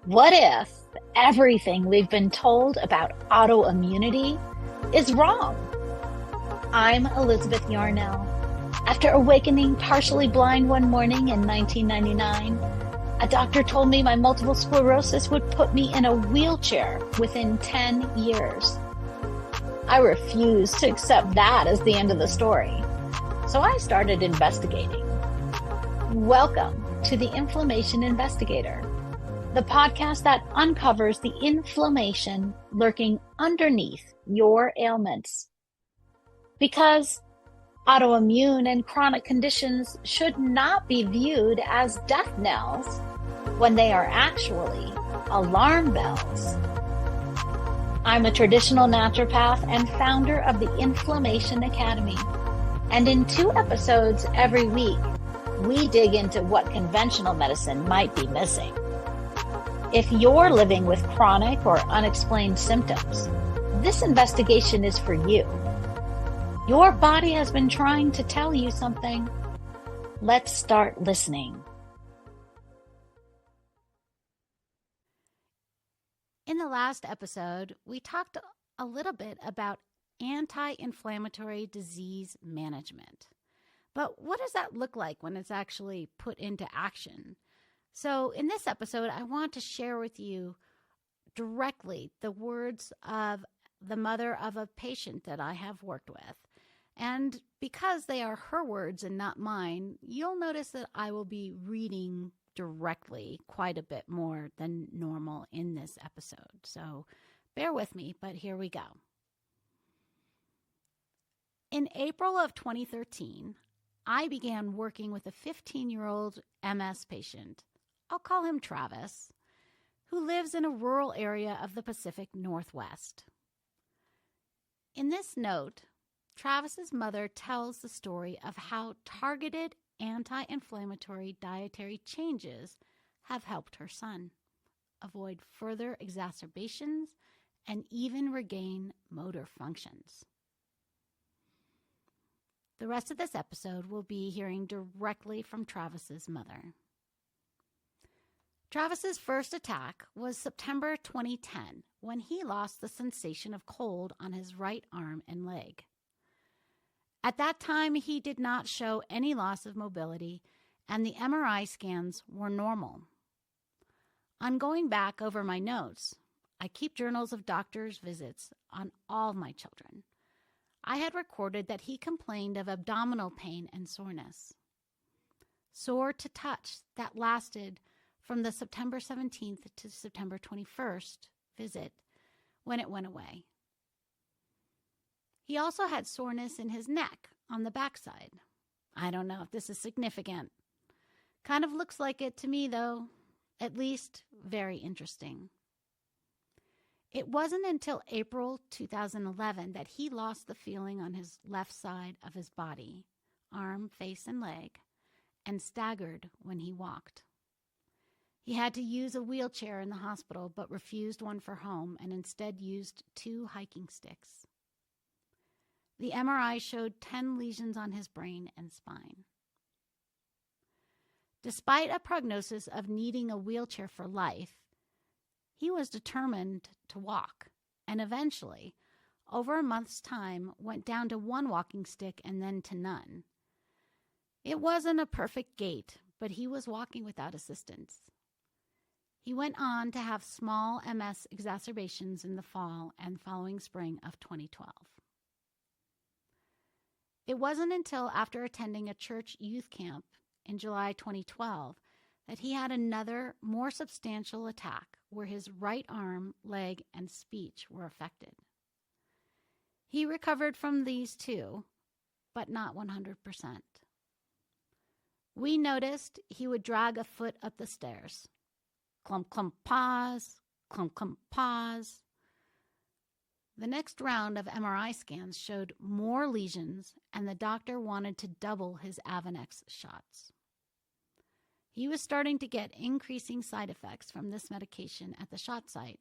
What if everything we've been told about autoimmunity is wrong? I'm Elizabeth Yarnell. After awakening partially blind one morning in 1999, a doctor told me my multiple sclerosis would put me in a wheelchair within 10 years. I refused to accept that as the end of the story, so I started investigating. Welcome to the Inflammation Investigator, the podcast that uncovers the inflammation lurking underneath your ailments. Because autoimmune and chronic conditions should not be viewed as death knells when they are actually alarm bells. I'm a traditional naturopath and founder of the Inflammation Academy. And in 2 episodes every week, we dig into what conventional medicine might be missing. If you're living with chronic or unexplained symptoms, this investigation is for you. Your body has been trying to tell you something. Let's start listening. In the last episode, we talked a little bit about anti-inflammatory disease management. But what does that look like when it's actually put into action? So in this episode, I want to share with you directly the words of the mother of a patient that I have worked with. And because they are her words and not mine, you'll notice that I will be reading directly quite a bit more than normal in this episode. So bear with me, but here we go. In April of 2013, I began working with a 15-year-old MS patient. I'll call him Travis, who lives in a rural area of the Pacific Northwest. In this note, Travis's mother tells the story of how targeted anti-inflammatory dietary changes have helped her son avoid further exacerbations and even regain motor functions. The rest of this episode will be hearing directly from Travis's mother. Travis's first attack was September 2010, when he lost the sensation of cold on his right arm and leg. At that time, he did not show any loss of mobility, and the MRI scans were normal. On going back over my notes, I keep journals of doctors' visits on all my children. I had recorded that he complained of abdominal pain and soreness. Sore to touch that lasted from the September 17th to September 21st visit, when it went away. He also had soreness in his neck on the backside. I don't know if this is significant. Kind of looks like it to me, though. At least very interesting. It wasn't until April 2011 that he lost the feeling on his left side of his body, arm, face, and leg, and staggered when he walked. He had to use a wheelchair in the hospital, but refused one for home and instead used 2 hiking sticks. The MRI showed 10 lesions on his brain and spine. Despite a prognosis of needing a wheelchair for life, he was determined to walk, and eventually, over a month's time, went down to 1 walking stick and then to none. It wasn't a perfect gait, but he was walking without assistance. He went on to have small MS exacerbations in the fall and following spring of 2012. It wasn't until after attending a church youth camp in July 2012 that he had another, more substantial attack where his right arm, leg, and speech were affected. He recovered from these too, but not 100%. We noticed he would drag a foot up the stairs. Clump, clump, pause, clump, clump, pause. The next round of MRI scans showed more lesions, and the doctor wanted to double his Avonex shots. He was starting to get increasing side effects from this medication at the shot site,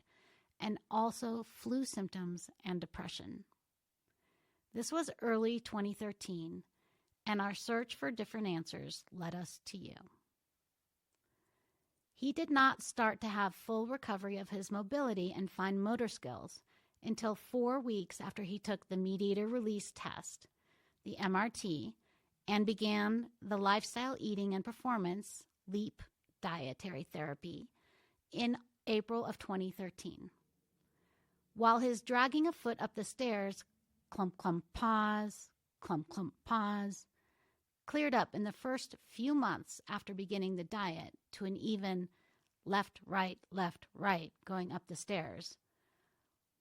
and also flu symptoms and depression. This was early 2013, and our search for different answers led us to you. He did not start to have full recovery of his mobility and fine motor skills until 4 weeks after he took the mediator release test, the MRT, and began the lifestyle eating and performance LEAP dietary therapy in April of 2013. While his dragging a foot up the stairs, clump, clump, pause, clump, clump, pause, cleared up in the first few months after beginning the diet to an even left, right, going up the stairs.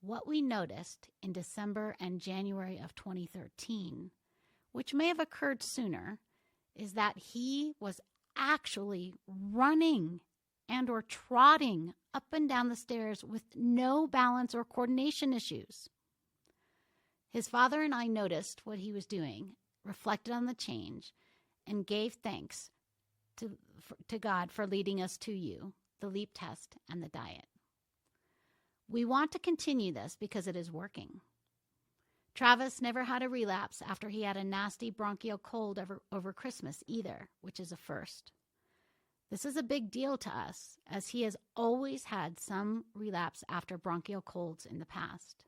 What we noticed in December and January of 2013, which may have occurred sooner, is that he was actually running and or trotting up and down the stairs with no balance or coordination issues. His father and I noticed what he was doing, reflected on the change, and gave thanks to God for leading us to you, the LEAP test, and the diet. We want to continue this because it is working. Travis never had a relapse after he had a nasty bronchial cold over Christmas either, which is a first. This is a big deal to us, as he has always had some relapse after bronchial colds in the past.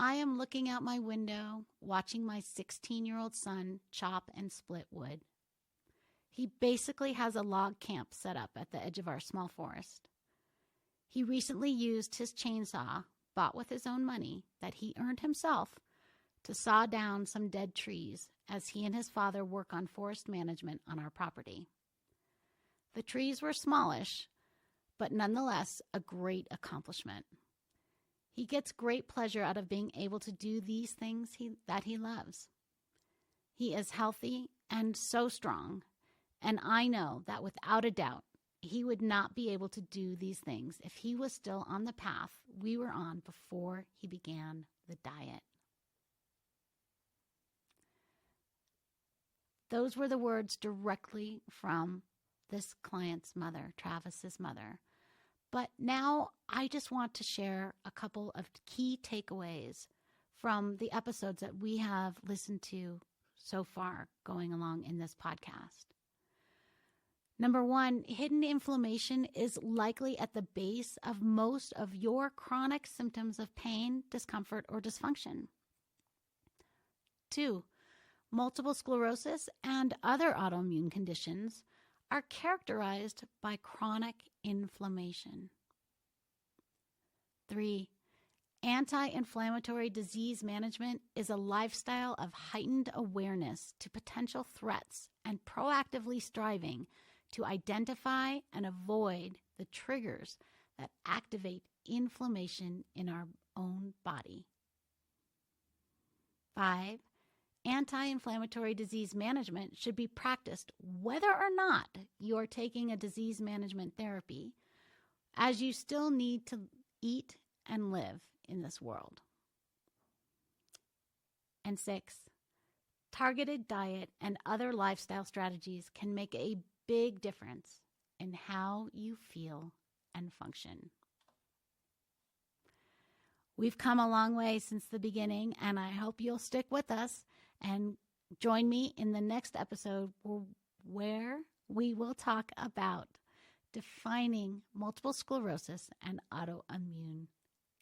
I am looking out my window, watching my 16-year-old son chop and split wood. He basically has a log camp set up at the edge of our small forest. He recently used his chainsaw, bought with his own money, that he earned himself, to saw down some dead trees as he and his father work on forest management on our property. The trees were smallish, but nonetheless a great accomplishment. He gets great pleasure out of being able to do these things that he loves. He is healthy and so strong, and I know that without a doubt, he would not be able to do these things if he was still on the path we were on before he began the diet. Those were the words directly from this client's mother, Travis's mother. But now I just want to share a couple of key takeaways from the episodes that we have listened to so far going along in this podcast. Number one, hidden inflammation is likely at the base of most of your chronic symptoms of pain, discomfort, or dysfunction. 2, multiple sclerosis and other autoimmune conditions are characterized by chronic inflammation. 3, anti-inflammatory disease management is a lifestyle of heightened awareness to potential threats and proactively striving to identify and avoid the triggers that activate inflammation in our own body. 5, anti-inflammatory disease management should be practiced whether or not you are taking a disease management therapy, as you still need to eat and live in this world. And 6, targeted diet and other lifestyle strategies can make a big difference in how you feel and function. We've come a long way since the beginning, and I hope you'll stick with us and join me in the next episode where we will talk about defining multiple sclerosis and autoimmune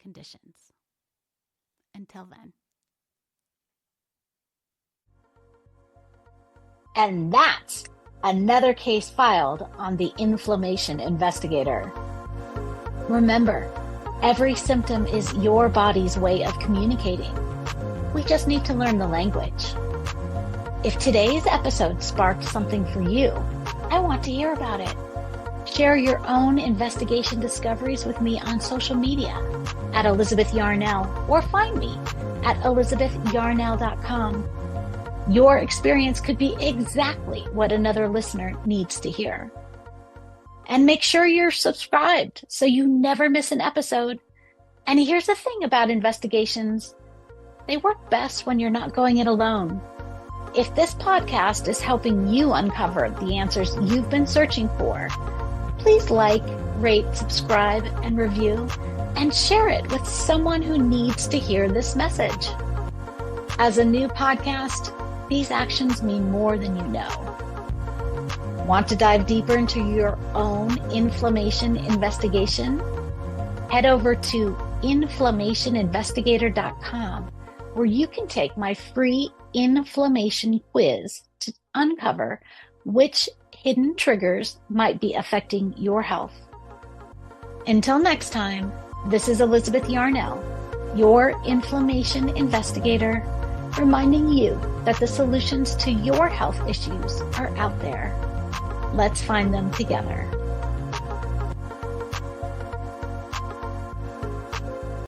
conditions. Until then. And that's another case filed on the Inflammation Investigator. Remember, every symptom is your body's way of communicating. We just need to learn the language. If today's episode sparked something for you, I want to hear about it. Share your own investigation discoveries with me on social media at Elizabeth Yarnell, or find me at elizabethyarnell.com. Your experience could be exactly what another listener needs to hear. And make sure you're subscribed so you never miss an episode. And here's the thing about investigations. They work best when you're not going it alone. If this podcast is helping you uncover the answers you've been searching for, please like, rate, subscribe, and review, and share it with someone who needs to hear this message. As a new podcast, these actions mean more than you know. Want to dive deeper into your own inflammation investigation? Head over to inflammationinvestigator.com, where you can take my free inflammation quiz to uncover which hidden triggers might be affecting your health. Until next time, this is Elizabeth Yarnell, your inflammation investigator, reminding you that the solutions to your health issues are out there. Let's find them together.